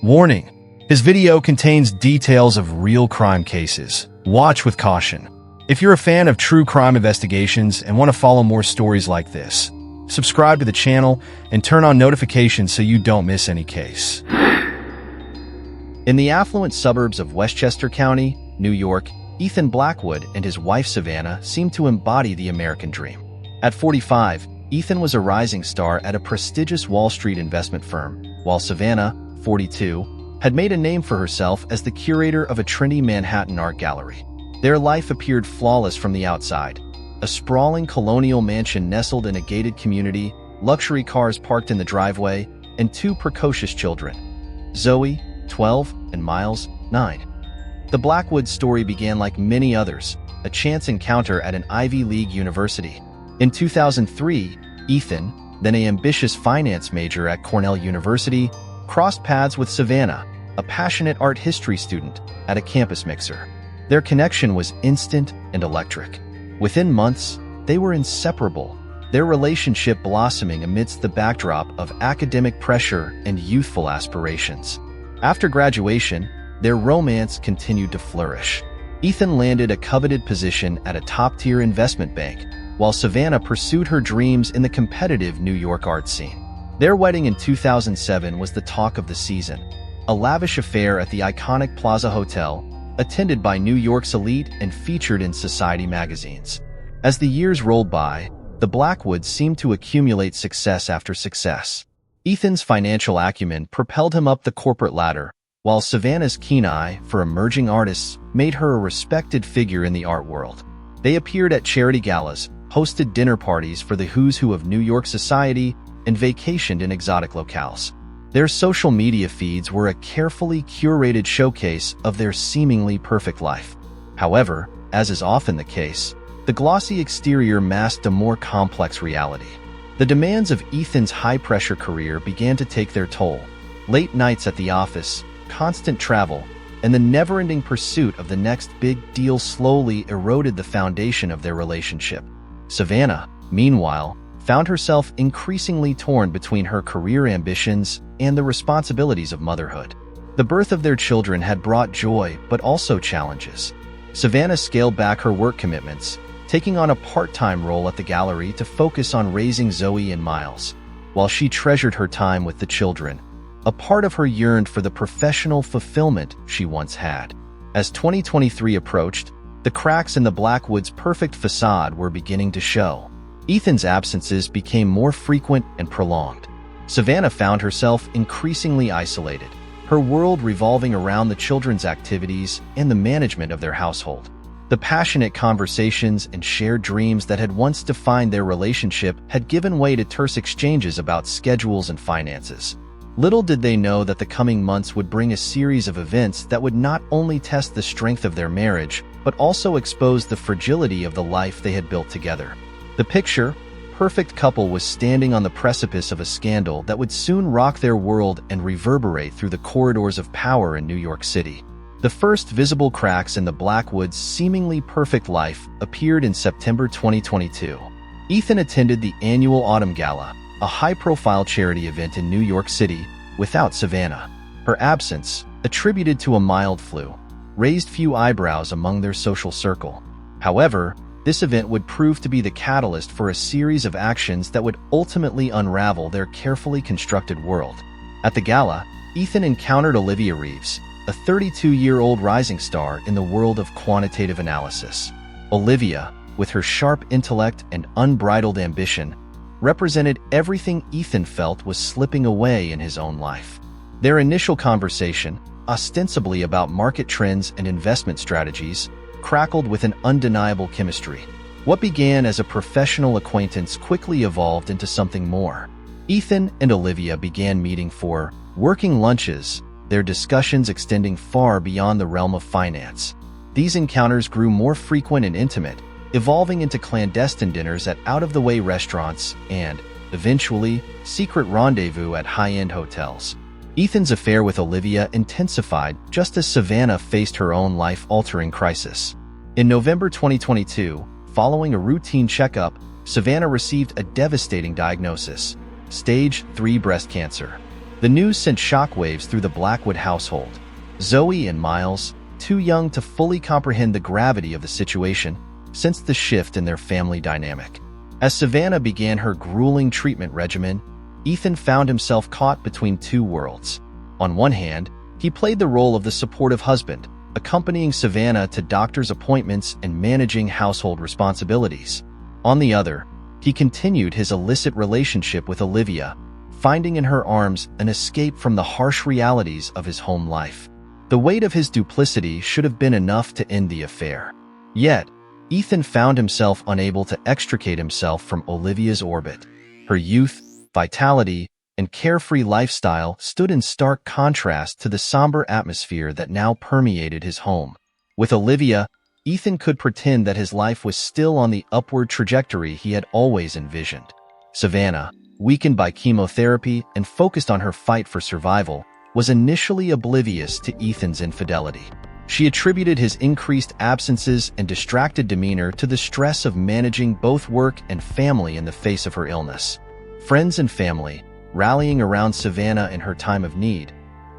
Warning: this video contains details of real crime cases. Watch with caution. If you're a fan of true crime investigations and want to follow more stories like this, subscribe to the channel and turn on notifications so you don't miss any case. In the affluent suburbs of Westchester County, New York, Ethan Blackwood and his wife Savannah seemed to embody the American dream. At 45, Ethan was a rising star at a prestigious Wall Street investment firm, while Savannah, 42, had made a name for herself as the curator of a trendy Manhattan art gallery. Their life appeared flawless from the outside. A sprawling colonial mansion nestled in a gated community, luxury cars parked in the driveway, and two precocious children, Zoe, 12, and Miles, 9. The Blackwood story began like many others, a chance encounter at an Ivy League university. In 2003, Ethan, then an ambitious finance major at Cornell University, crossed paths with Savannah, a passionate art history student, at a campus mixer. Their connection was instant and electric. Within months, they were inseparable, their relationship blossoming amidst the backdrop of academic pressure and youthful aspirations. After graduation, their romance continued to flourish. Ethan landed a coveted position at a top-tier investment bank, while Savannah pursued her dreams in the competitive New York art scene. Their wedding in 2007 was the talk of the season, a lavish affair at the iconic Plaza Hotel, attended by New York's elite and featured in society magazines. As the years rolled by, the Blackwoods seemed to accumulate success after success. Ethan's financial acumen propelled him up the corporate ladder, while Savannah's keen eye for emerging artists made her a respected figure in the art world. They appeared at charity galas, hosted dinner parties for the who's who of New York society, and vacationed in exotic locales. Their social media feeds were a carefully curated showcase of their seemingly perfect life. However, as is often the case, the glossy exterior masked a more complex reality. The demands of Ethan's high-pressure career began to take their toll. Late nights at the office, constant travel, and the never-ending pursuit of the next big deal slowly eroded the foundation of their relationship. Savannah, meanwhile, found herself increasingly torn between her career ambitions and the responsibilities of motherhood. The birth of their children had brought joy but also challenges. Savannah scaled back her work commitments, taking on a part-time role at the gallery to focus on raising Zoe and Miles. While she treasured her time with the children, a part of her yearned for the professional fulfillment she once had. As 2023 approached, the cracks in the Blackwoods' perfect facade were beginning to show. Ethan's absences became more frequent and prolonged. Savannah found herself increasingly isolated, her world revolving around the children's activities and the management of their household. The passionate conversations and shared dreams that had once defined their relationship had given way to terse exchanges about schedules and finances. Little did they know that the coming months would bring a series of events that would not only test the strength of their marriage, but also expose the fragility of the life they had built together. The picture-perfect couple was standing on the precipice of a scandal that would soon rock their world and reverberate through the corridors of power in New York City. The first visible cracks in the Blackwoods' seemingly perfect life appeared in September 2022. Ethan attended the annual Autumn Gala, a high-profile charity event in New York City, without Savannah. Her absence, attributed to a mild flu, raised few eyebrows among their social circle. However, this event would prove to be the catalyst for a series of actions that would ultimately unravel their carefully constructed world. At the gala, Ethan encountered Olivia Reeves, a 32-year-old rising star in the world of quantitative analysis. Olivia, with her sharp intellect and unbridled ambition, represented everything Ethan felt was slipping away in his own life. Their initial conversation, ostensibly about market trends and investment strategies, crackled with an undeniable chemistry. What began as a professional acquaintance quickly evolved into something more. Ethan and Olivia began meeting for working lunches, their discussions extending far beyond the realm of finance. These encounters grew more frequent and intimate, evolving into clandestine dinners at out-of-the-way restaurants and, eventually, secret rendezvous at high-end hotels. Ethan's affair with Olivia intensified just as Savannah faced her own life-altering crisis. In November 2022, following a routine checkup, Savannah received a devastating diagnosis: stage 3 breast cancer. The news sent shockwaves through the Blackwood household. Zoe and Miles, too young to fully comprehend the gravity of the situation, sensed the shift in their family dynamic. As Savannah began her grueling treatment regimen, Ethan found himself caught between two worlds. On one hand, he played the role of the supportive husband, accompanying Savannah to doctor's appointments and managing household responsibilities. On the other, he continued his illicit relationship with Olivia, finding in her arms an escape from the harsh realities of his home life. The weight of his duplicity should have been enough to end the affair. Yet, Ethan found himself unable to extricate himself from Olivia's orbit. Her youth, vitality, and carefree lifestyle stood in stark contrast to the somber atmosphere that now permeated his home. With Olivia, Ethan could pretend that his life was still on the upward trajectory he had always envisioned. Savannah, weakened by chemotherapy and focused on her fight for survival, was initially oblivious to Ethan's infidelity. She attributed his increased absences and distracted demeanor to the stress of managing both work and family in the face of her illness. Friends and family, rallying around Savannah in her time of need,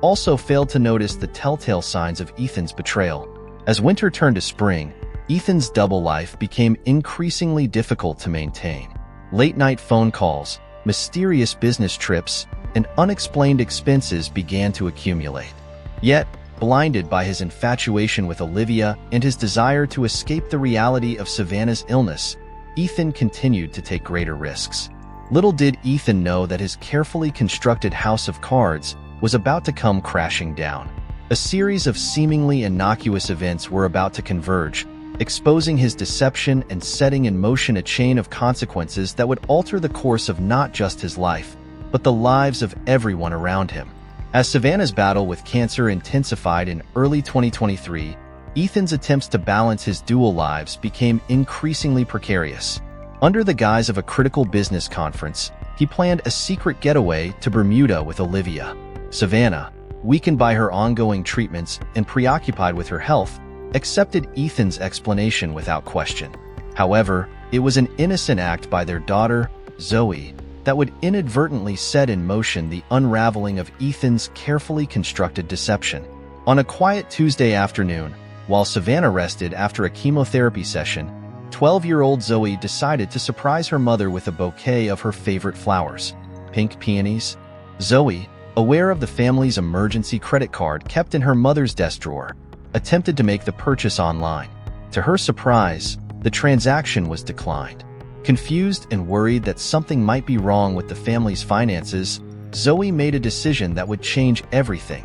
also failed to notice the telltale signs of Ethan's betrayal. As winter turned to spring, Ethan's double life became increasingly difficult to maintain. Late-night phone calls, mysterious business trips, and unexplained expenses began to accumulate. Yet, blinded by his infatuation with Olivia and his desire to escape the reality of Savannah's illness, Ethan continued to take greater risks. Little did Ethan know that his carefully constructed house of cards was about to come crashing down. A series of seemingly innocuous events were about to converge, exposing his deception and setting in motion a chain of consequences that would alter the course of not just his life, but the lives of everyone around him. As Savannah's battle with cancer intensified in early 2023, Ethan's attempts to balance his dual lives became increasingly precarious. Under the guise of a critical business conference, he planned a secret getaway to Bermuda with Olivia. Savannah, weakened by her ongoing treatments and preoccupied with her health, accepted Ethan's explanation without question. However, it was an innocent act by their daughter, Zoe, that would inadvertently set in motion the unraveling of Ethan's carefully constructed deception. On a quiet Tuesday afternoon, while Savannah rested after a chemotherapy session, 12-year-old Zoe decided to surprise her mother with a bouquet of her favorite flowers, pink peonies. Zoe, aware of the family's emergency credit card kept in her mother's desk drawer, attempted to make the purchase online. To her surprise, the transaction was declined. Confused and worried that something might be wrong with the family's finances, Zoe made a decision that would change everything.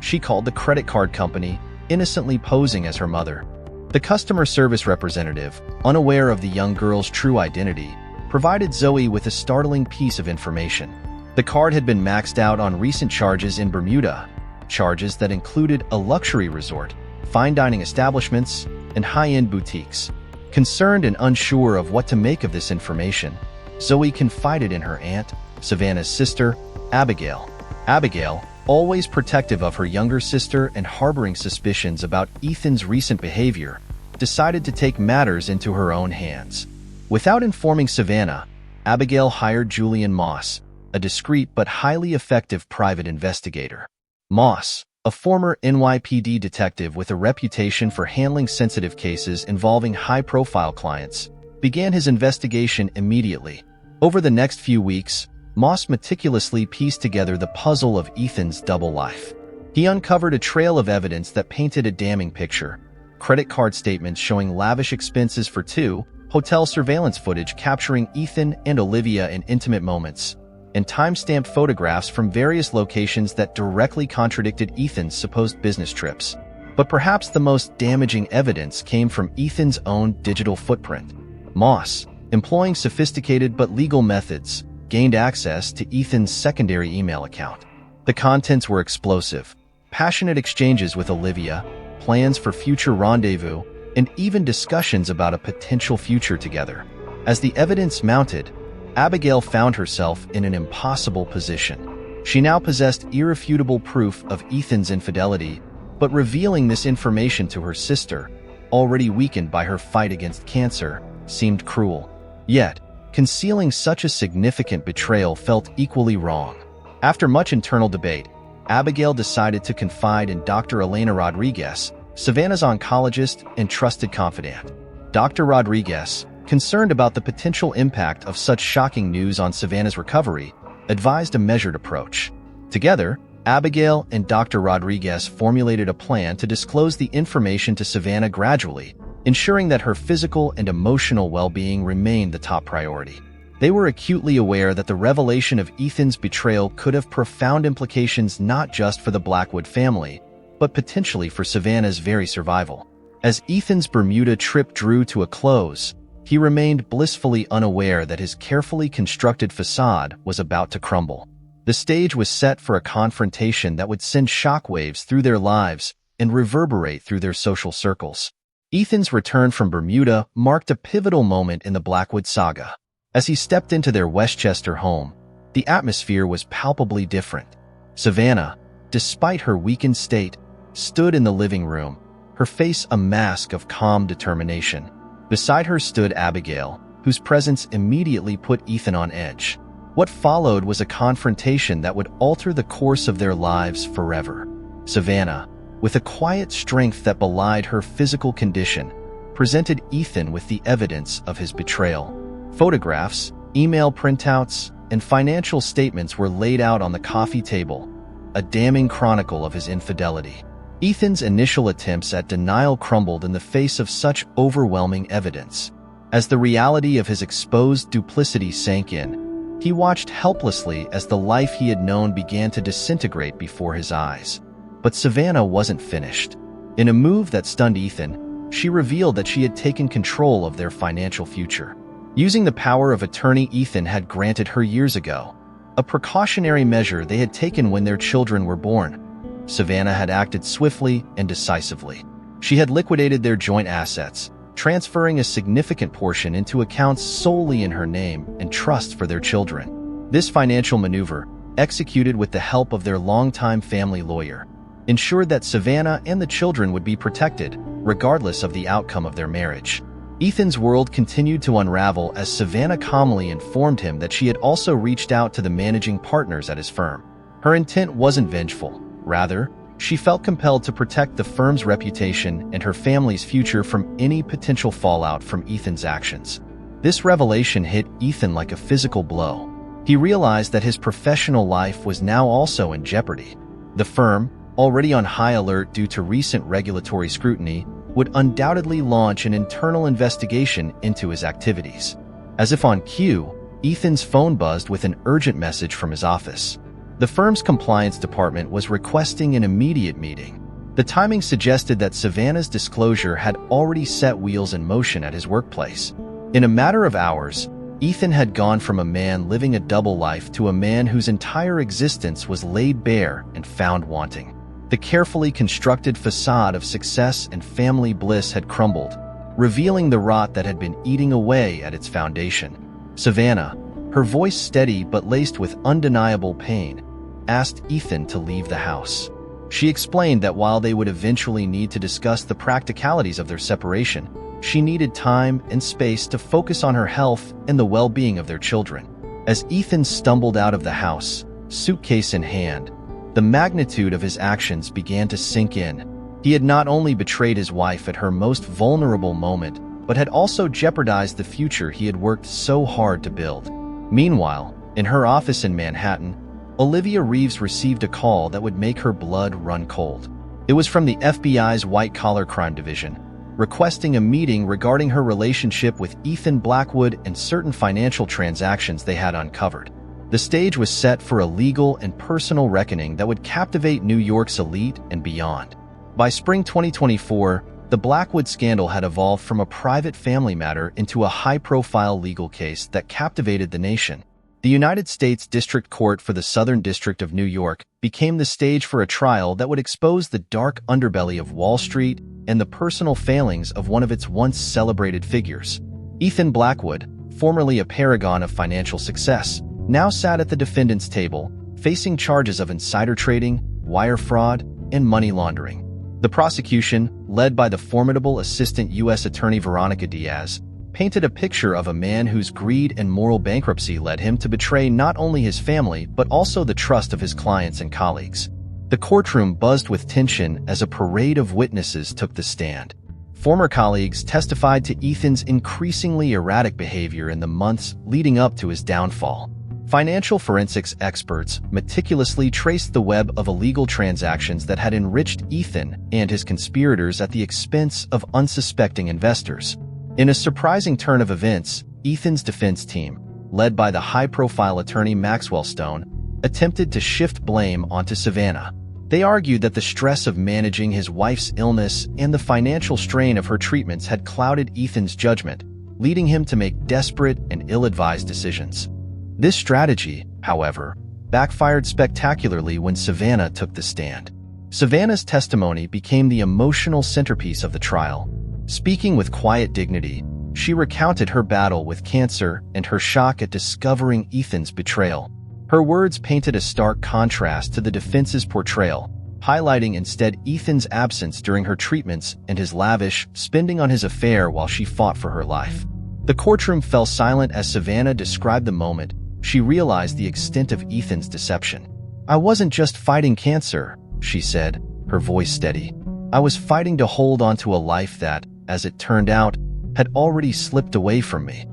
She called the credit card company, innocently posing as her mother. The customer service representative, unaware of the young girl's true identity, provided Zoe with a startling piece of information. The card had been maxed out on recent charges in Bermuda, charges that included a luxury resort, fine dining establishments, and high-end boutiques. Concerned and unsure of what to make of this information, Zoe confided in her aunt, Savannah's sister, Abigail. Abigail, always protective of her younger sister and harboring suspicions about Ethan's recent behavior, decided to take matters into her own hands. Without informing Savannah, Abigail hired Julian Moss, a discreet but highly effective private investigator. Moss, a former NYPD detective with a reputation for handling sensitive cases involving high-profile clients, began his investigation immediately. Over the next few weeks, Moss meticulously pieced together the puzzle of Ethan's double life. He uncovered a trail of evidence that painted a damning picture: credit card statements showing lavish expenses for two, hotel surveillance footage capturing Ethan and Olivia in intimate moments, and time-stamped photographs from various locations that directly contradicted Ethan's supposed business trips. But perhaps the most damaging evidence came from Ethan's own digital footprint. Moss, employing sophisticated but legal methods, gained access to Ethan's secondary email account. The contents were explosive: passionate exchanges with Olivia, plans for future rendezvous, and even discussions about a potential future together. As the evidence mounted, Abigail found herself in an impossible position. She now possessed irrefutable proof of Ethan's infidelity, but revealing this information to her sister, already weakened by her fight against cancer, seemed cruel. Yet, concealing such a significant betrayal felt equally wrong. After much internal debate, Abigail decided to confide in Dr. Elena Rodriguez, Savannah's oncologist and trusted confidant. Dr. Rodriguez, concerned about the potential impact of such shocking news on Savannah's recovery, advised a measured approach. Together, Abigail and Dr. Rodriguez formulated a plan to disclose the information to Savannah gradually, ensuring that her physical and emotional well-being remained the top priority. They were acutely aware that the revelation of Ethan's betrayal could have profound implications not just for the Blackwood family, but potentially for Savannah's very survival. As Ethan's Bermuda trip drew to a close, he remained blissfully unaware that his carefully constructed facade was about to crumble. The stage was set for a confrontation that would send shockwaves through their lives and reverberate through their social circles. Ethan's return from Bermuda marked a pivotal moment in the Blackwood saga. As he stepped into their Westchester home, the atmosphere was palpably different. Savannah, despite her weakened state, stood in the living room, her face a mask of calm determination. Beside her stood Abigail, whose presence immediately put Ethan on edge. What followed was a confrontation that would alter the course of their lives forever. Savannah, with a quiet strength that belied her physical condition, presented Ethan with the evidence of his betrayal. Photographs, email printouts, and financial statements were laid out on the coffee table, a damning chronicle of his infidelity. Ethan's initial attempts at denial crumbled in the face of such overwhelming evidence. As the reality of his exposed duplicity sank in, he watched helplessly as the life he had known began to disintegrate before his eyes. But Savannah wasn't finished. In a move that stunned Ethan, she revealed that she had taken control of their financial future. Using the power of attorney Ethan had granted her years ago, a precautionary measure they had taken when their children were born, Savannah had acted swiftly and decisively. She had liquidated their joint assets, transferring a significant portion into accounts solely in her name and trust for their children. This financial maneuver, executed with the help of their longtime family lawyer, ensured that Savannah and the children would be protected, regardless of the outcome of their marriage. Ethan's world continued to unravel as Savannah calmly informed him that she had also reached out to the managing partners at his firm. Her intent wasn't vengeful. Rather, she felt compelled to protect the firm's reputation and her family's future from any potential fallout from Ethan's actions. This revelation hit Ethan like a physical blow. He realized that his professional life was now also in jeopardy. The firm, already on high alert due to recent regulatory scrutiny, would undoubtedly launch an internal investigation into his activities. As if on cue, Ethan's phone buzzed with an urgent message from his office. The firm's compliance department was requesting an immediate meeting. The timing suggested that Savannah's disclosure had already set wheels in motion at his workplace. In a matter of hours, Ethan had gone from a man living a double life to a man whose entire existence was laid bare and found wanting. The carefully constructed facade of success and family bliss had crumbled, revealing the rot that had been eating away at its foundation. Savannah, her voice steady but laced with undeniable pain, asked Ethan to leave the house. She explained that while they would eventually need to discuss the practicalities of their separation, she needed time and space to focus on her health and the well-being of their children. As Ethan stumbled out of the house, suitcase in hand, the magnitude of his actions began to sink in. He had not only betrayed his wife at her most vulnerable moment, but had also jeopardized the future he had worked so hard to build. Meanwhile, in her office in Manhattan, Olivia Reeves received a call that would make her blood run cold. It was from the FBI's white-collar crime division, requesting a meeting regarding her relationship with Ethan Blackwood and certain financial transactions they had uncovered. The stage was set for a legal and personal reckoning that would captivate New York's elite and beyond. By spring 2024, the Blackwood scandal had evolved from a private family matter into a high-profile legal case that captivated the nation. The United States District Court for the Southern District of New York became the stage for a trial that would expose the dark underbelly of Wall Street and the personal failings of one of its once celebrated figures. Ethan Blackwood, formerly a paragon of financial success, now sat at the defendant's table, facing charges of insider trading, wire fraud, and money laundering. The prosecution, led by the formidable Assistant U.S. Attorney Veronica Diaz, painted a picture of a man whose greed and moral bankruptcy led him to betray not only his family but also the trust of his clients and colleagues. The courtroom buzzed with tension as a parade of witnesses took the stand. Former colleagues testified to Ethan's increasingly erratic behavior in the months leading up to his downfall. Financial forensics experts meticulously traced the web of illegal transactions that had enriched Ethan and his conspirators at the expense of unsuspecting investors. In a surprising turn of events, Ethan's defense team, led by the high-profile attorney Maxwell Stone, attempted to shift blame onto Savannah. They argued that the stress of managing his wife's illness and the financial strain of her treatments had clouded Ethan's judgment, leading him to make desperate and ill-advised decisions. This strategy, however, backfired spectacularly when Savannah took the stand. Savannah's testimony became the emotional centerpiece of the trial. Speaking with quiet dignity, she recounted her battle with cancer and her shock at discovering Ethan's betrayal. Her words painted a stark contrast to the defense's portrayal, highlighting instead Ethan's absence during her treatments and his lavish spending on his affair while she fought for her life. The courtroom fell silent as Savannah described the moment she realized the extent of Ethan's deception. "I wasn't just fighting cancer," she said, her voice steady. "I was fighting to hold on to a life that, as it turned out, had already slipped away from me."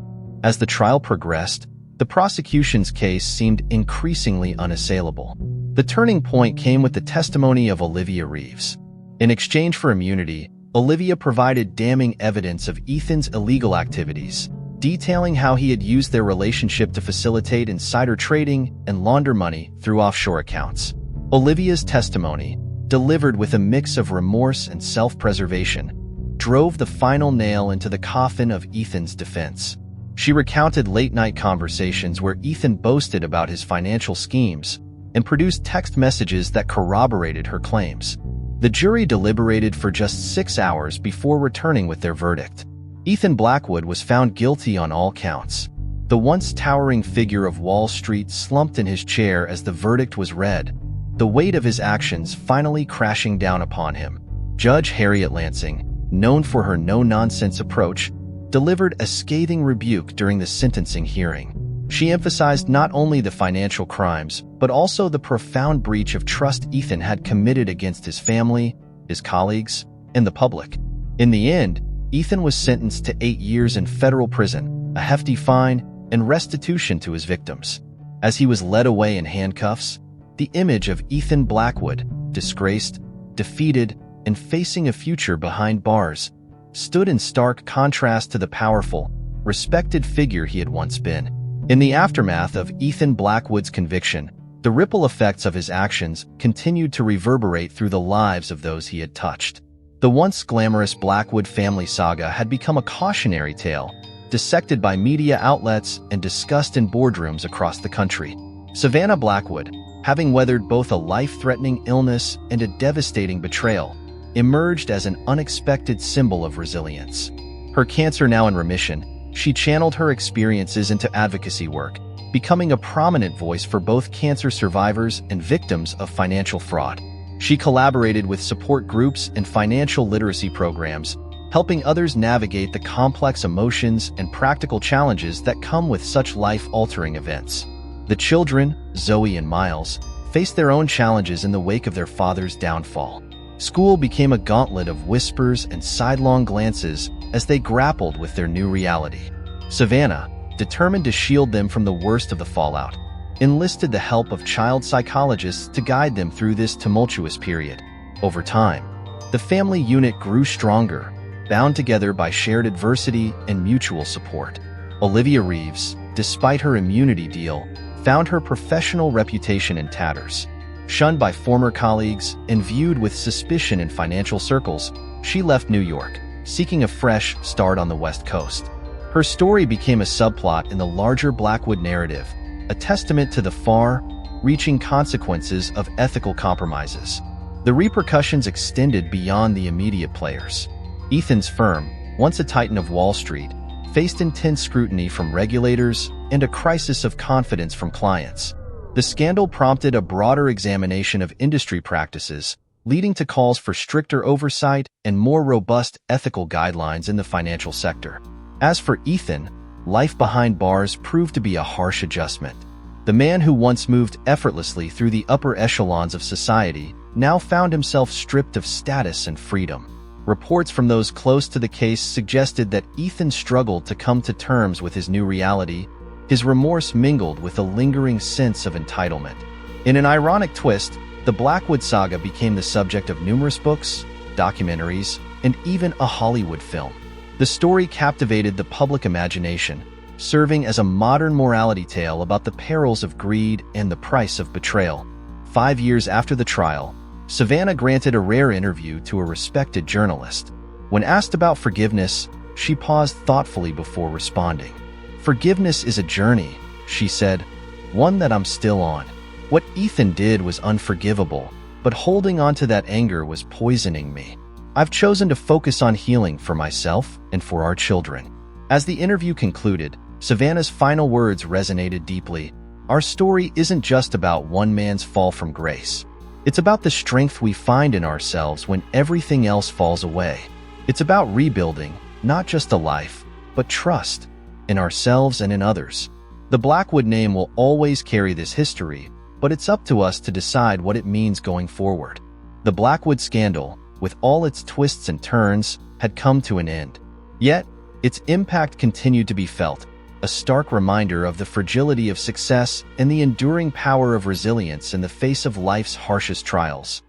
As the trial progressed, the prosecution's case seemed increasingly unassailable. The turning point came with the testimony of Olivia Reeves. In exchange for immunity, Olivia provided damning evidence of Ethan's illegal activities, detailing how he had used their relationship to facilitate insider trading and launder money through offshore accounts. Olivia's testimony, delivered with a mix of remorse and self-preservation, drove the final nail into the coffin of Ethan's defense. She recounted late-night conversations where Ethan boasted about his financial schemes and produced text messages that corroborated her claims. The jury deliberated for just 6 hours before returning with their verdict. Ethan Blackwood was found guilty on all counts. The once towering figure of Wall Street slumped in his chair as the verdict was read, the weight of his actions finally crashing down upon him. Judge Harriet Lansing, known for her no-nonsense approach, delivered a scathing rebuke during the sentencing hearing. She emphasized not only the financial crimes, but also the profound breach of trust Ethan had committed against his family, his colleagues, and the public. In the end, Ethan was sentenced to 8 years in federal prison, a hefty fine, and restitution to his victims. As he was led away in handcuffs, the image of Ethan Blackwood, disgraced, defeated, and facing a future behind bars, stood in stark contrast to the powerful, respected figure he had once been. In the aftermath of Ethan Blackwood's conviction, the ripple effects of his actions continued to reverberate through the lives of those he had touched. The once glamorous Blackwood family saga had become a cautionary tale, dissected by media outlets and discussed in boardrooms across the country. Savannah Blackwood, having weathered both a life-threatening illness and a devastating betrayal, emerged as an unexpected symbol of resilience. Her cancer now in remission, she channeled her experiences into advocacy work, becoming a prominent voice for both cancer survivors and victims of financial fraud. She collaborated with support groups and financial literacy programs, helping others navigate the complex emotions and practical challenges that come with such life-altering events. The children, Zoe and Miles, faced their own challenges in the wake of their father's downfall. School became a gauntlet of whispers and sidelong glances as they grappled with their new reality. Savannah, determined to shield them from the worst of the fallout, enlisted the help of child psychologists to guide them through this tumultuous period. Over time, the family unit grew stronger, bound together by shared adversity and mutual support. Olivia Reeves, despite her immunity deal, found her professional reputation in tatters. Shunned by former colleagues and viewed with suspicion in financial circles, she left New York, seeking a fresh start on the West Coast. Her story became a subplot in the larger Blackwood narrative, a testament to the far-reaching consequences of ethical compromises. The repercussions extended beyond the immediate players. Ethan's firm, once a titan of Wall Street, faced intense scrutiny from regulators and a crisis of confidence from clients. The scandal prompted a broader examination of industry practices, leading to calls for stricter oversight and more robust ethical guidelines in the financial sector. As for Ethan, life behind bars proved to be a harsh adjustment. The man who once moved effortlessly through the upper echelons of society now found himself stripped of status and freedom. Reports from those close to the case suggested that Ethan struggled to come to terms with his new reality, his remorse mingled with a lingering sense of entitlement. In an ironic twist, the Blackwood saga became the subject of numerous books, documentaries, and even a Hollywood film. The story captivated the public imagination, serving as a modern morality tale about the perils of greed and the price of betrayal. 5 years after the trial, Savannah granted a rare interview to a respected journalist. When asked about forgiveness, she paused thoughtfully before responding. "Forgiveness is a journey," she said, "one that I'm still on. What Ethan did was unforgivable, but holding on to that anger was poisoning me. I've chosen to focus on healing for myself and for our children." As the interview concluded, Savannah's final words resonated deeply. "Our story isn't just about one man's fall from grace. It's about the strength we find in ourselves when everything else falls away. It's about rebuilding, not just a life, but trust in ourselves and in others." The Blackwood name will always carry this history, but it's up to us to decide what it means going forward. The Blackwood scandal, with all its twists and turns, had come to an end. Yet, its impact continued to be felt, a stark reminder of the fragility of success and the enduring power of resilience in the face of life's harshest trials.